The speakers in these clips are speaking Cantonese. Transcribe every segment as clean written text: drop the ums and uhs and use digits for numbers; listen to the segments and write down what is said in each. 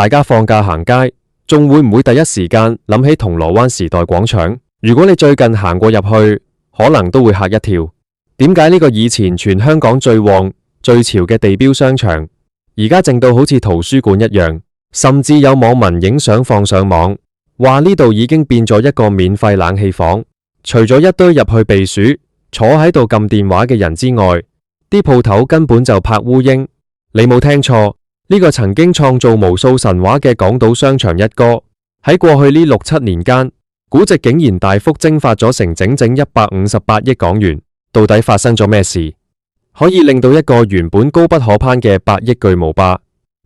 大家放假行街，仲會唔會第一時間諗起銅鑼灣時代廣場？如果你最近行過入去，可能都會嚇一跳。點解呢個以前全香港最旺最潮嘅地標商場，而家靜到好似圖書館一樣？甚至有網民影相放上網，話呢度已經變咗一個免費冷氣房。除咗一堆入去避暑、坐喺度撳電話嘅人之外，啲鋪頭根本就拍烏蠅。你冇聽錯，呢個曾經創造無數神話嘅港島商場一哥，喺過去呢6-7年間，估值竟然大幅蒸發咗成整整158億港元。到底發生咗咩事，可以令到一個原本高不可攀嘅8億巨無霸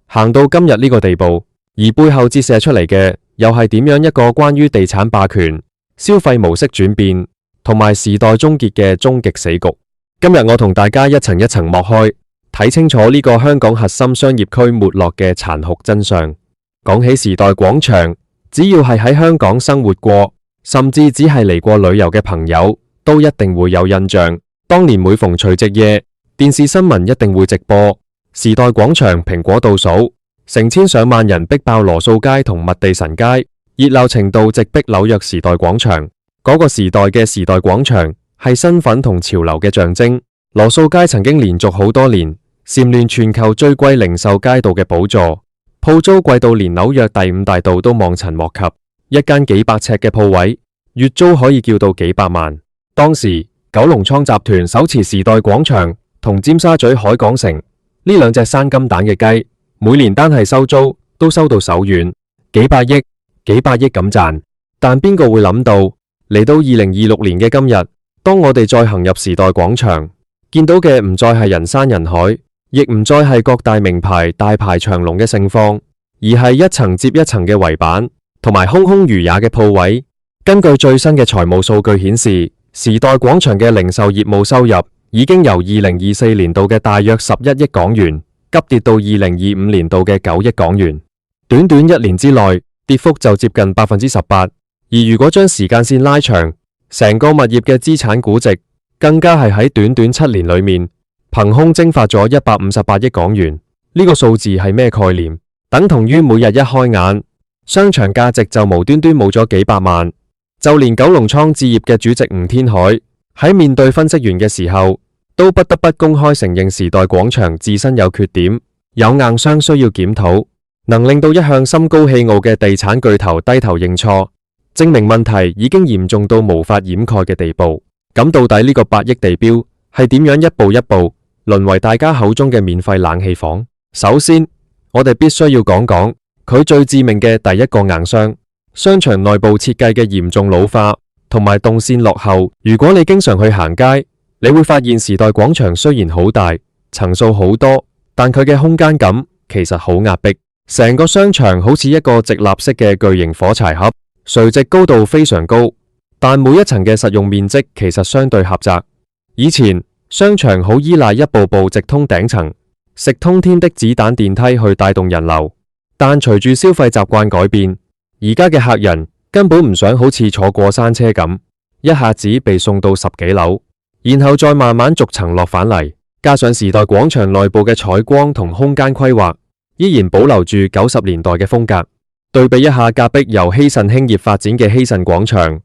行到今日呢個地步？而背後折射出嚟嘅又係點樣一個關於地產霸權、消費模式轉變同埋時代終結嘅終極死局？今日我同大家一層一層剝開，睇清楚呢個香港核心商業區沒落嘅殘酷真相。講起時代廣場，只要係喺香港生活過，甚至只係嚟過旅遊嘅朋友，都一定會有印象。當年每逢除夕夜，電視新聞一定會直播時代廣場蘋果倒數，成千上萬人逼爆羅素街同麥地臣街，熱鬧程度直逼紐約時代廣場。嗰個時代嘅時代廣場係身份同潮流嘅象徵。羅素街曾經連續好多年蟬聯全球最貴零售街道嘅寶座，鋪租貴到連紐約第5大道都望塵莫及。一間幾百尺嘅鋪位，月租可以叫到幾百萬。當時九龍倉集團手持時代廣場同尖沙咀海港城呢兩隻生金蛋嘅雞，每年單係收租都收到手軟，幾百億咁賺。但邊個會諗到，嚟到2026年嘅今日，當我哋再行入時代廣場，見到嘅唔再係人山人海，亦唔再係各大名牌大排長龍嘅盛況，而係一層接一層嘅圍板同埋空空如也嘅鋪位。根據最新嘅財務數據顯示，時代廣場嘅零售業務收入已經由2024年度嘅大約11億港元急跌到2025年度嘅9億港元，短短1年之內跌幅就接近18%。而如果將時間線拉長，成個物業嘅資產估值更加係喺短短7年裏面憑空蒸發咗158億港元。呢個數字係咩概念？等同於每日一開眼，商場價值就無端端冇咗幾百萬。就連九龍倉置業嘅主席吳天海喺面對分析員嘅時候，都不得不公開承認時代廣場自身有缺點，有硬傷需要檢討，能令到一向心高氣傲嘅地產巨頭低頭認錯，證明問題已經嚴重到無法掩蓋嘅地步。咁到底呢個8億地標係點樣一步一步淪為大家口中嘅免費冷氣房？首先，我哋必須要講講佢最致命嘅第一個硬傷。商場內部設計嘅嚴重老化同埋動線落後。如果你經常去行街，你會發現時代廣場雖然好大，層數好多，但佢嘅空間感其實好壓迫。成個商場好似一個直立式嘅巨型火柴盒，垂直高度非常高，但每一層嘅實用面積其實相對狹窄。以前商場好依賴一步步直通頂層、食通天的子彈電梯去帶動人流，但隨住消費習慣改變，而家嘅客人根本唔想好似坐過山車咁，一下子被送到10幾樓，然後再慢慢逐層落返嚟。加上時代廣場內部嘅採光同空間規劃依然保留住90年代嘅風格。對比一下隔壁由希慎興業發展嘅希慎廣場，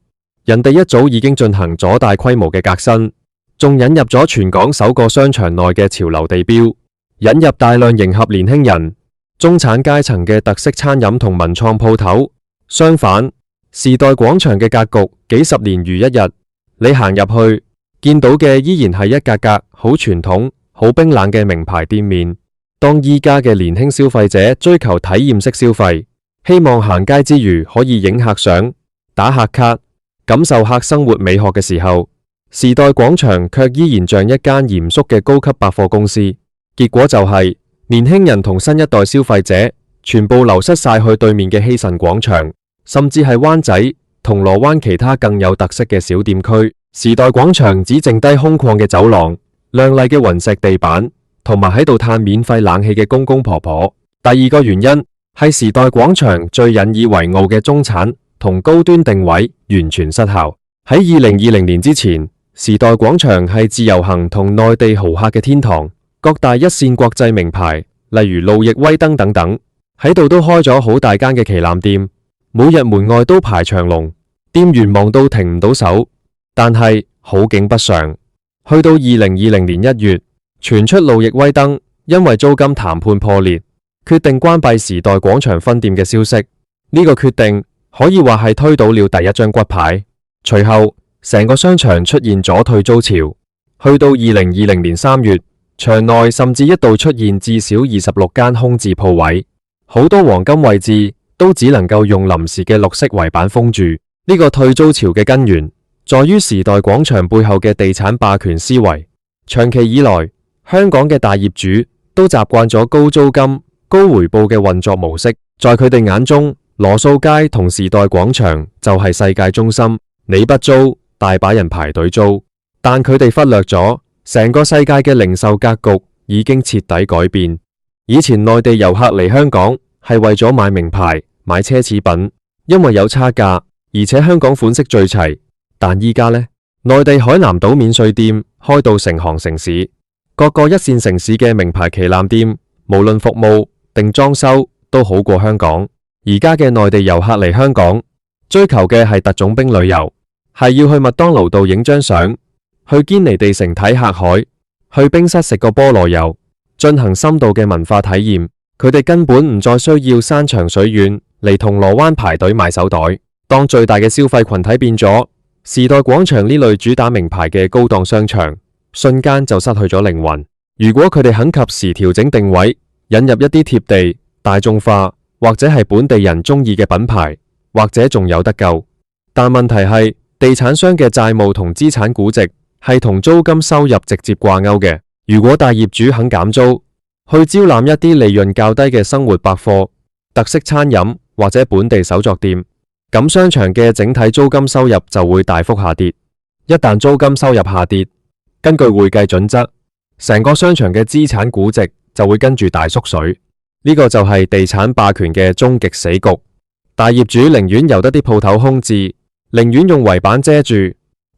人哋一早已經進行咗大規模嘅革新，仲引入咗全港首個商場內嘅潮流地標，引入大量迎合年輕人、中產階層嘅特色餐飲同文創鋪頭。相反，時代廣場嘅格局幾十年如一日，你行入去見到嘅依然係一格格好傳統、好冰冷嘅名牌店面。當依家嘅年輕消費者追求體驗式消費，希望行街之餘可以影客相、打客卡、感受客生活美學嘅時候，時代廣場卻依然像一間嚴肅嘅高級百貨公司。結果就係年輕人同新一代消費者全部流失晒去對面嘅希慎廣場，甚至係灣仔、銅鑼灣其他更有特色嘅小店區。時代廣場只剩低空曠嘅走廊、亮麗嘅雲石地板，同埋喺度嘆免費冷氣嘅公公婆婆。第二個原因係時代廣場最引以為傲嘅中產同高端定位完全失效。喺2020年之前，時代廣場係自由行同內地豪客嘅天堂，各大一線國際名牌例如路易威登等等喺度都開咗好大間嘅旗艦店，每日門外都排長龍，店員忙到停唔到手。但係好景不常，去到2020年1月，傳出路易威登因為租金談判破裂，決定關閉時代廣場分店嘅消息。呢個決定可以話係推倒了第一張骨牌。隨後成個商場出現咗退租潮，去到2020年3月，場內甚至一度出現至少26間空置鋪位，好多黃金位置都只能夠用臨時嘅綠色圍板封住。呢個退租潮嘅根源在於時代廣場背後嘅地產霸權思維。長期以來，香港嘅大業主都習慣咗高租金、高回報嘅運作模式，在佢哋眼中，羅素街同時代廣場就係世界中心，你不租，大把人排隊租。但佢哋忽略咗成個世界嘅零售格局已經徹底改變。以前內地遊客嚟香港係為咗買名牌、買奢侈品，因為有差價，而且香港款式最齊。但依家呢，內地海南島免稅店開到成行成市，各個一線城市嘅名牌旗艦店，無論服務定裝修都好過香港。而家嘅內地遊客嚟香港，追求嘅係特種兵旅遊，係要去麥當勞度影張相，去堅尼地城睇客海，去冰室食個菠蘿油，進行深度嘅文化體驗。佢哋根本唔再需要山長水遠嚟銅鑼灣排隊買手袋。當最大嘅消費群體變咗，時代廣場呢類主打名牌嘅高檔商場，瞬間就失去咗靈魂。如果佢哋肯及時調整定位，引入一啲貼地、大眾化或者係本地人中意嘅品牌，或者仲有得救。但問題係，地產商嘅債務同資產估值係同租金收入直接掛鈎嘅。如果大業主肯減租，去招攬一啲利潤較低嘅生活百貨、特色餐飲或者本地手作店，咁商場嘅整體租金收入就會大幅下跌。一旦租金收入下跌，根據會計準則，成個商場嘅資產估值就會跟住大縮水。呢個就係地產霸權嘅終極死局。大業主寧願由得啲鋪頭空置，寧願用圍板遮住，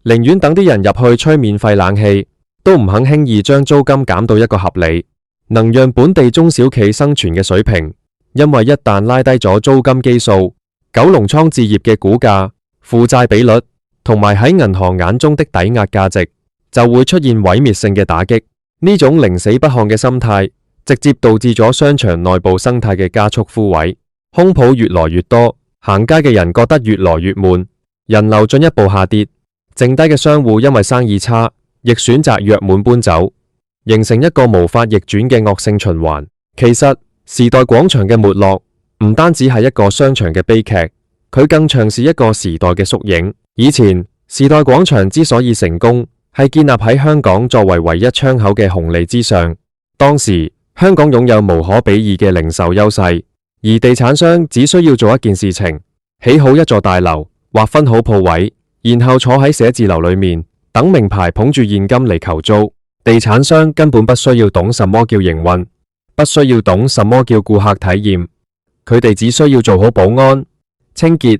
寧願等啲人入去吹免費冷氣，都唔肯輕易將租金減到一個合理，能讓本地中小企生存嘅水平。因為一旦拉低咗租金基數，九龍倉置業嘅股價、負債比率同埋喺銀行眼中的抵押價值就會出現毀滅性嘅打擊。呢種寧死不看嘅心態，直接導致咗商場內部生態嘅加速枯萎，空鋪越來越多，行街嘅人覺得越來越悶，人流進一步下跌，剩低嘅商戶因為生意差，亦選擇約滿搬走，形成一個無法逆轉嘅惡性循環。其實時代廣場嘅沒落唔單止係一個商場嘅悲劇，佢更像是一個時代嘅縮影。以前時代廣場之所以成功，係建立喺香港作為唯一窗口嘅紅利之上。當時香港擁有無可比擬嘅零售優勢，而地產商只需要做一件事情，起好一座大樓，劃分好鋪位，然後坐喺寫字樓裏面等名牌捧住現金嚟求租。地產商根本不需要懂什麼叫營運，不需要懂什麼叫顧客體驗，佢哋只需要做好保安、清潔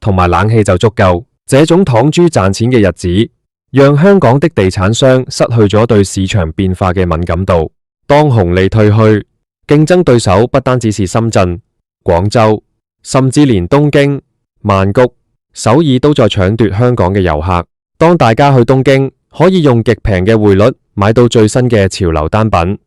同埋冷氣就足夠。這種躺豬賺錢嘅日子，讓香港的地產商失去咗對市場變化嘅敏感度。當紅利退去，競爭對手不單止是深圳、廣州，甚至連東京、曼谷、首爾都在搶奪香港嘅遊客。當大家去東京可以用極平嘅匯率買到最新嘅潮流單品，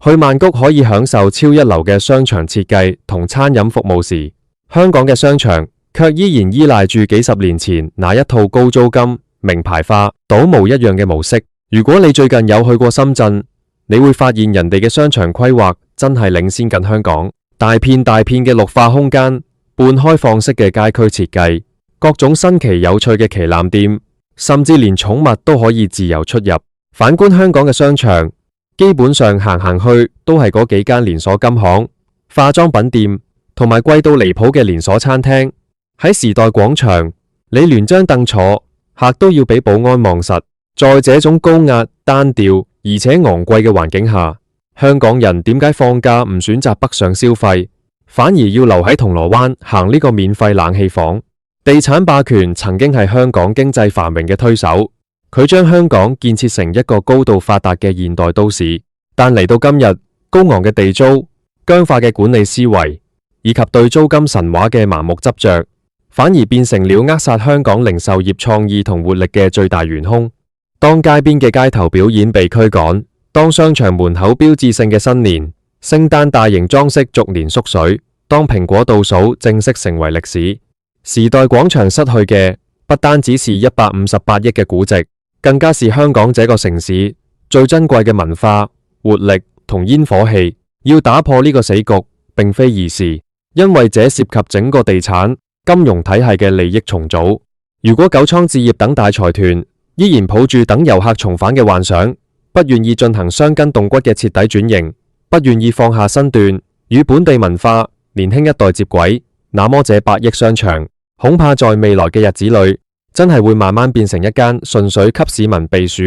去曼谷可以享受超一流嘅商場設計同餐飲服務時，香港嘅商場卻依然依賴住幾十年前那一套高租金、名牌化、倒模一樣嘅模式。如果你最近有去過深圳，你會發現人哋嘅商場規劃真係領先緊香港，大片大片嘅綠化空間，半開放式嘅街區設計，各種新奇有趣嘅旗艦店，甚至連寵物都可以自由出入。反觀香港嘅商場，基本上行行去都係嗰幾間連鎖金行、化妝品店同埋貴到離譜嘅連鎖餐廳。喺時代廣場，你連張凳坐，客都要俾保安望實。在這種高壓、單調而且昂貴嘅環境下，香港人點解放假唔選擇北上消費，反而要留喺銅鑼灣行呢個免費冷氣房？地產霸權曾經係香港經濟繁榮嘅推手，佢將香港建設成一個高度發達嘅現代都市。但嚟到今日，高昂嘅地租、僵化嘅管理思維、以及對租金神話嘅盲目執着，反而變成了扼殺香港零售業創意同活力嘅最大元兇。當街邊嘅街頭表演被驅趕，當商場門口標誌性嘅新年、聖誕大型裝飾逐年縮水，當蘋果倒數正式成為歷史，時代廣場失去嘅不單止是158億嘅估值，更加是香港這個城市最珍貴嘅文化、活力同煙火氣。要打破呢個死局，並非易事，因為這涉及整個地產、金融體系嘅利益重組。如果九倉置業等大財團依然抱住等遊客重返嘅幻想，不願意進行傷筋動骨嘅徹底轉型，不願意放下身段與本地文化、年輕一代接軌，那麼這百億商場恐怕在未來嘅日子裏，真係會慢慢變成一間純粹給市民避暑、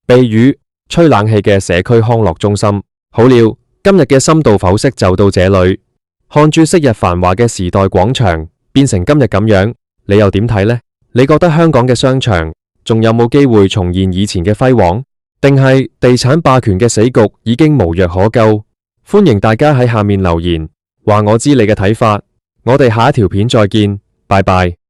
避雨、吹冷氣嘅社區康樂中心。好了，今日嘅深度剖析就到這裏。看住昔日繁華嘅時代廣場變成今日咁樣，你又點睇呢？你覺得香港嘅商場仲有冇機會重現以前嘅輝煌，定係地產霸權嘅死局已經無藥可救？歡迎大家喺下面留言，話我知你嘅睇法。我哋下一條片再見，拜拜。